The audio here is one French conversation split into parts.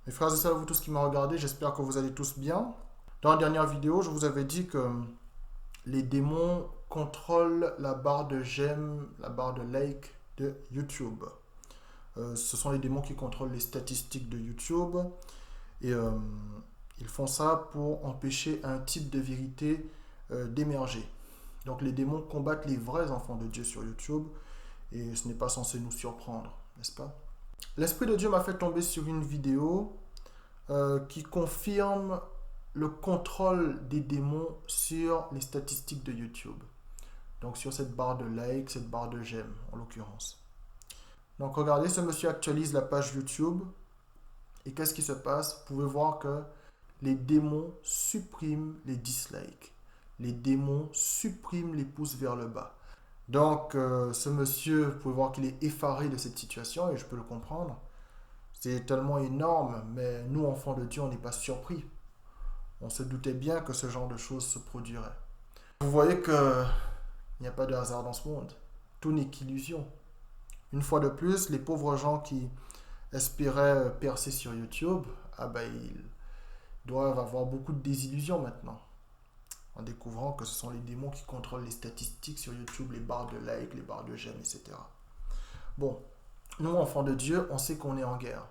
Mes frères et sœurs, vous tous qui m'ont regardé, j'espère que vous allez tous bien. Dans la dernière vidéo, je vous avais dit que les démons contrôlent la barre de j'aime, la barre de like de YouTube. Ce sont les démons qui contrôlent les statistiques de YouTube et ils font ça pour empêcher un type de vérité d'émerger. Donc les démons combattent les vrais enfants de Dieu sur YouTube et ce n'est pas censé nous surprendre, n'est-ce pas? L'Esprit de Dieu m'a fait tomber sur une vidéo qui confirme le contrôle des démons sur les statistiques de YouTube. Donc sur cette barre de like, cette barre de j'aime en l'occurrence. Donc regardez, ce monsieur actualise la page YouTube. Et qu'est-ce qui se passe? Vous pouvez voir que les démons suppriment les dislikes. Les démons suppriment les pouces vers le bas. Donc ce monsieur, vous pouvez voir qu'il est effaré de cette situation et je peux le comprendre. C'est tellement énorme, mais nous, enfants de Dieu, on n'est pas surpris. On se doutait bien que ce genre de choses se produirait. Vous voyez qu'il n'y a pas de hasard dans ce monde. Tout n'est qu'illusion. Une fois de plus, les pauvres gens qui espéraient percer sur YouTube, ils doivent avoir beaucoup de désillusions maintenant. En découvrant que ce sont les démons qui contrôlent les statistiques sur YouTube, les barres de like, les barres de j'aime, etc. Bon, nous, enfants de Dieu, on sait qu'on est en guerre.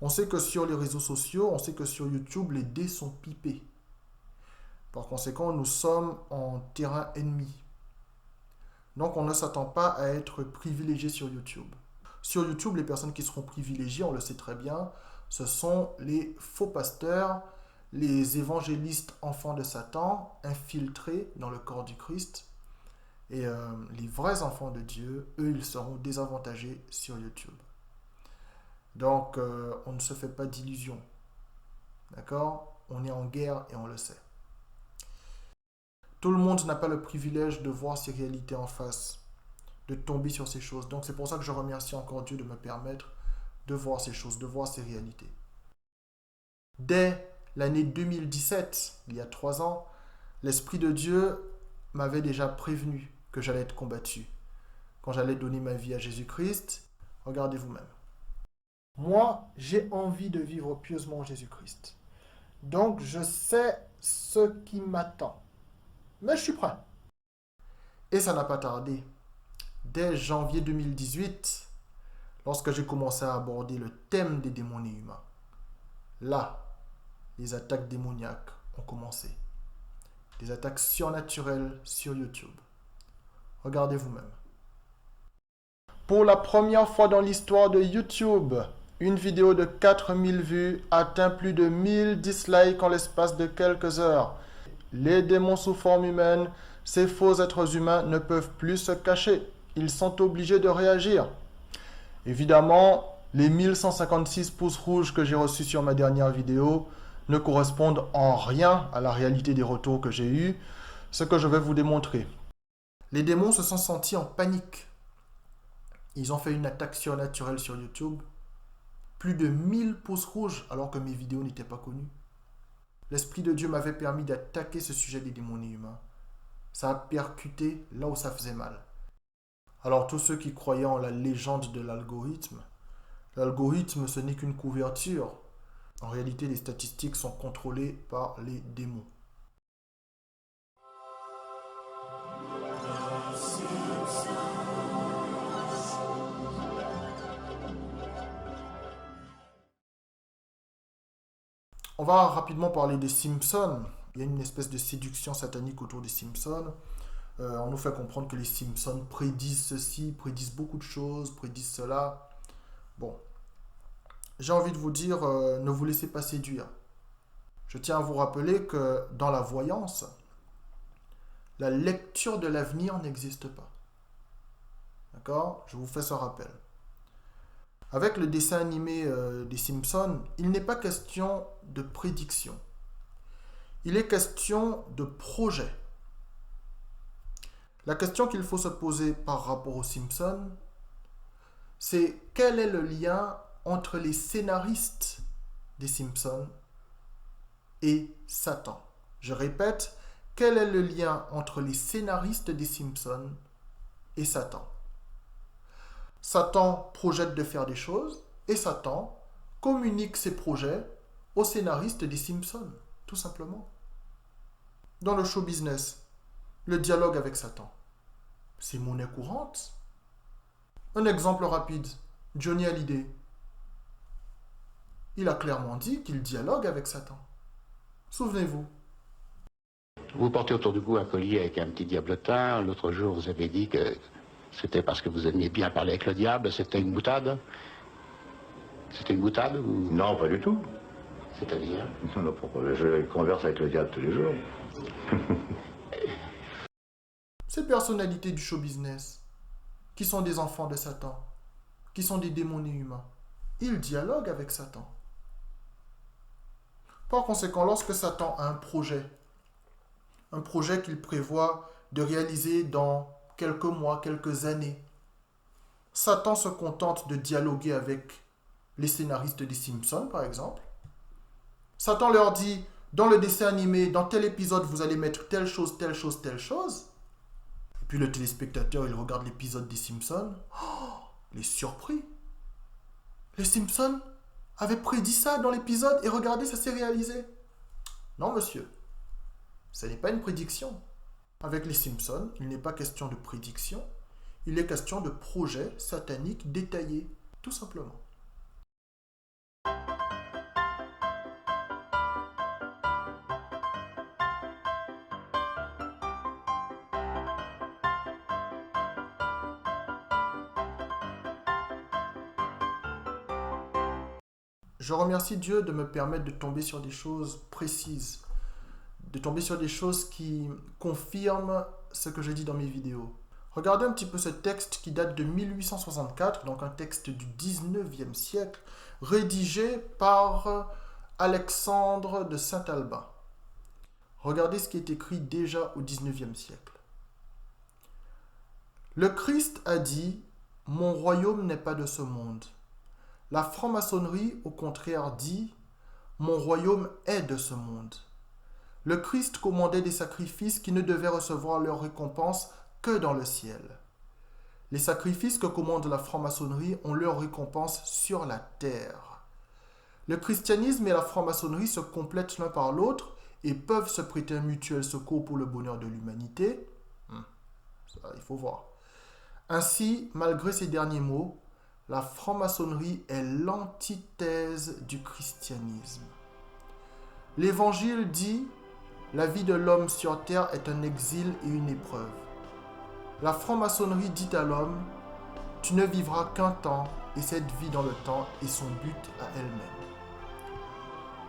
On sait que sur les réseaux sociaux, on sait que sur YouTube, les dés sont pipés. Par conséquent, nous sommes en terrain ennemi. Donc, on ne s'attend pas à être privilégié sur YouTube. Sur YouTube, les personnes qui seront privilégiées, on le sait très bien, ce sont les faux pasteurs, les évangélistes enfants de Satan, infiltrés dans le corps du Christ. Et les vrais enfants de Dieu, eux, ils seront désavantagés sur YouTube. Donc, on ne se fait pas d'illusions. D'accord? On est en guerre et on le sait. Tout le monde n'a pas le privilège de voir ces réalités en face, de tomber sur ces choses. Donc, c'est pour ça que je remercie encore Dieu de me permettre de voir ces choses, de voir ces réalités. Dès l'année 2017, il y a 3 ans, l'Esprit de Dieu m'avait déjà prévenu que j'allais être combattu. Quand j'allais donner ma vie à Jésus-Christ, regardez vous-même. Moi, j'ai envie de vivre pieusement en Jésus-Christ. Donc, je sais ce qui m'attend. Mais je suis prêt. Et ça n'a pas tardé. Dès janvier 2018, lorsque j'ai commencé à aborder le thème des démons humains, là, les attaques démoniaques ont commencé. Des attaques surnaturelles sur YouTube. Regardez vous-même. Pour la première fois dans l'histoire de YouTube, une vidéo de 4000 vues atteint plus de 1000 dislikes en l'espace de quelques heures. Les démons sous forme humaine, ces faux êtres humains ne peuvent plus se cacher. Ils sont obligés de réagir. Évidemment, les 1156 pouces rouges que j'ai reçus sur ma dernière vidéo ne correspondent en rien à la réalité des retours que j'ai eus, ce que je vais vous démontrer. Les démons se sont sentis en panique. Ils ont fait une attaque surnaturelle sur YouTube. Plus de 1000 pouces rouges alors que mes vidéos n'étaient pas connues. L'Esprit de Dieu m'avait permis d'attaquer ce sujet des démons humains. Ça a percuté là où ça faisait mal. Alors tous ceux qui croyaient en la légende de l'algorithme ce n'est qu'une couverture. En réalité, les statistiques sont contrôlées par les démons. On va rapidement parler des Simpsons. Il y a une espèce de séduction satanique autour des Simpsons. On nous fait comprendre que les Simpsons prédisent ceci, prédisent beaucoup de choses, prédisent cela. Bon, j'ai envie de vous dire, ne vous laissez pas séduire. Je tiens à vous rappeler que dans la voyance, la lecture de l'avenir n'existe pas. D'accord? Je vous fais ce rappel. Avec le dessin animé des Simpsons, il n'est pas question de prédiction. Il est question de projet. La question qu'il faut se poser par rapport aux Simpsons, c'est quel est le lien entre les scénaristes des Simpsons et Satan. Je répète, quel est le lien entre les scénaristes des Simpsons et Satan? Satan projette de faire des choses et Satan communique ses projets aux scénaristes des Simpsons, tout simplement. Dans le show business, le dialogue avec Satan, c'est monnaie courante. Un exemple rapide, Johnny Hallyday. Il a clairement dit qu'il dialogue avec Satan. Souvenez-vous. Vous portez autour du cou un collier avec un petit diablotin. L'autre jour, vous avez dit que c'était parce que vous aimiez bien parler avec le diable. C'était une boutade? C'était une boutade ou... Non, pas du tout. C'est-à-dire? Non, pourquoi? Je converse avec le diable tous les jours. Ces personnalités du show business, qui sont des enfants de Satan, qui sont des démons humains, ils dialoguent avec Satan. Par conséquent, lorsque Satan a un projet qu'il prévoit de réaliser dans quelques mois, quelques années, Satan se contente de dialoguer avec les scénaristes des Simpsons, par exemple. Satan leur dit, dans le dessin animé, dans tel épisode, vous allez mettre telle chose, telle chose, telle chose. Et puis le téléspectateur, il regarde l'épisode des Simpsons. Oh, il est surpris. Les Simpsons avaient prédit ça dans l'épisode et regardez, ça s'est réalisé. Non, monsieur. Ce n'est pas une prédiction. Avec les Simpsons, il n'est pas question de prédiction. Il est question de projet satanique détaillé, tout simplement. Je remercie Dieu de me permettre de tomber sur des choses précises, de tomber sur des choses qui confirment ce que je dis dans mes vidéos. Regardez un petit peu ce texte qui date de 1864, donc un texte du 19e siècle, rédigé par Alexandre de Saint-Alban. Regardez ce qui est écrit déjà au 19e siècle. Le Christ a dit « Mon royaume n'est pas de ce monde ». La franc-maçonnerie, au contraire, dit « Mon royaume est de ce monde ». Le Christ commandait des sacrifices qui ne devaient recevoir leur récompense que dans le ciel. Les sacrifices que commande la franc-maçonnerie ont leur récompense sur la terre. Le christianisme et la franc-maçonnerie se complètent l'un par l'autre et peuvent se prêter un mutuel secours pour le bonheur de l'humanité. Ça, il faut voir. Ainsi, malgré ces derniers mots, la franc-maçonnerie est l'antithèse du christianisme. L'Évangile dit « La vie de l'homme sur terre est un exil et une épreuve ». La franc-maçonnerie dit à l'homme « Tu ne vivras qu'un temps et cette vie dans le temps est son but à elle-même ».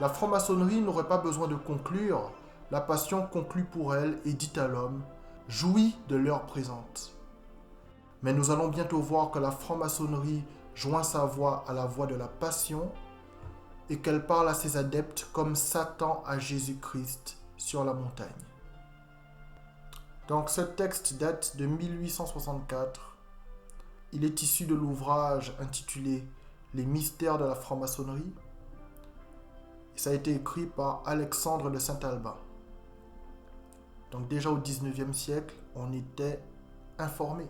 La franc-maçonnerie n'aurait pas besoin de conclure, la passion conclut pour elle et dit à l'homme « Jouis de l'heure présente ». Mais nous allons bientôt voir que la franc-maçonnerie joint sa voix à la voix de la passion et qu'elle parle à ses adeptes comme Satan à Jésus-Christ sur la montagne. Donc ce texte date de 1864. Il est issu de l'ouvrage intitulé « Les mystères de la franc-maçonnerie ». Ça a été écrit par Alexandre de Saint-Alban. Donc déjà au 19e siècle, on était informé.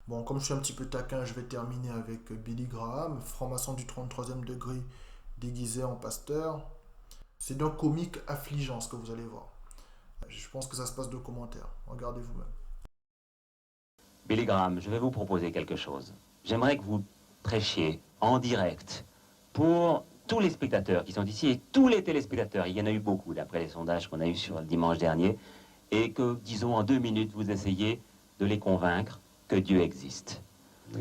Bon, comme je suis un petit peu taquin, je vais terminer avec Billy Graham, franc-maçon du 33e degré déguisé en pasteur. C'est d'un comique affligeant ce que vous allez voir. Je pense que ça se passe de commentaires. Regardez vous-même. Billy Graham, je vais vous proposer quelque chose. J'aimerais que vous prêchiez en direct pour tous les spectateurs qui sont ici et tous les téléspectateurs. Il y en a eu beaucoup d'après les sondages qu'on a eus sur le dimanche dernier. Et que, disons, en 2 minutes, vous essayez de les convaincre que Dieu existe.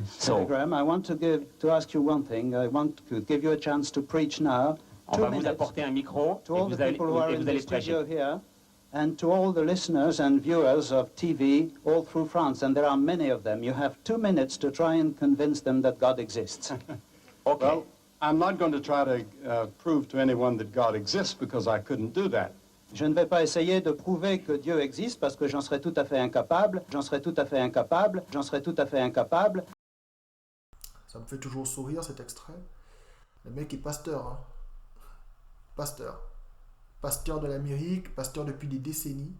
So, Graham, I want to ask you one thing. I want to give you a chance to preach now. On va vous apporter un micro to et all the vous allez, people who are et in vous the allez prêcher. studio here, and to all the listeners and viewers of TV all through France, and there are many of them. You have 2 minutes to try and convince them that God exists. Okay. Well, I'm not going to try to prove to anyone that God exists because I couldn't do that. Je ne vais pas essayer de prouver que Dieu existe parce que j'en serais tout à fait incapable, j'en serais tout à fait incapable, j'en serais tout à fait incapable. Ça me fait toujours sourire cet extrait. Le mec est pasteur, hein. Pasteur. Pasteur de l'Amérique, pasteur depuis des décennies.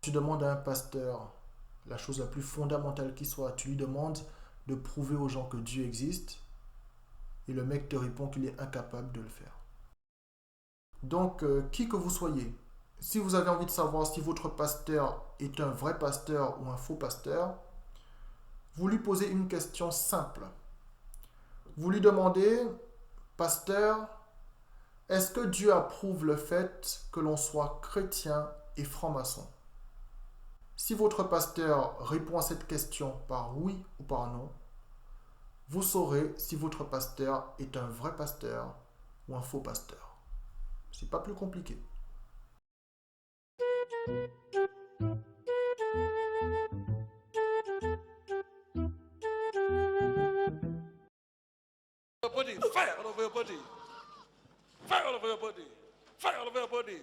Tu demandes à un pasteur la chose la plus fondamentale qui soit. Tu lui demandes de prouver aux gens que Dieu existe. Et le mec te répond qu'il est incapable de le faire. Donc, qui que vous soyez, si vous avez envie de savoir si votre pasteur est un vrai pasteur ou un faux pasteur, vous lui posez une question simple. Vous lui demandez, pasteur, est-ce que Dieu approuve le fait que l'on soit chrétien et franc-maçon? Si votre pasteur répond à cette question par oui ou par non, vous saurez si votre pasteur est un vrai pasteur ou un faux pasteur. C'est pas plus compliqué. Fire all over your body. Fire all over your body. Fire all over your body.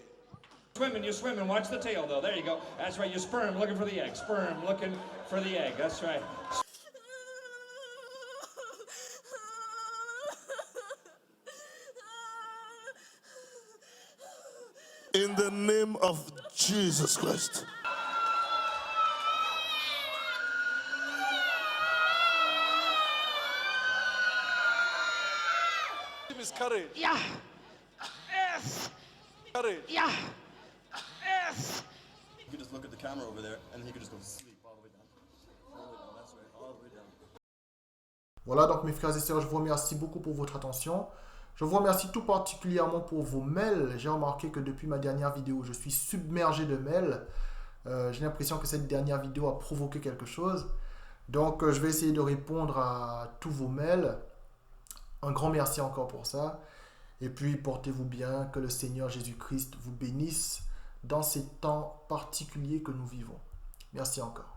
Swimming, you swim and watch the tail, though. There you go. That's right. You sperm looking for the egg. Sperm looking for the egg. That's right. In the name of Jesus Christ. Courage. Yeah. Yes. Courage. Yeah. Yes. You could just look at the camera over there, and then you could just go to sleep all the way down. All the way down. That's right. All the way down. Voilà, donc mes frères et sœurs, je vous remercie beaucoup pour votre attention. Je vous remercie tout particulièrement pour vos mails. J'ai remarqué que depuis ma dernière vidéo, je suis submergé de mails. J'ai l'impression que cette dernière vidéo a provoqué quelque chose. Donc, je vais essayer de répondre à tous vos mails. Un grand merci encore pour ça. Et puis, portez-vous bien. Que le Seigneur Jésus-Christ vous bénisse dans ces temps particuliers que nous vivons. Merci encore.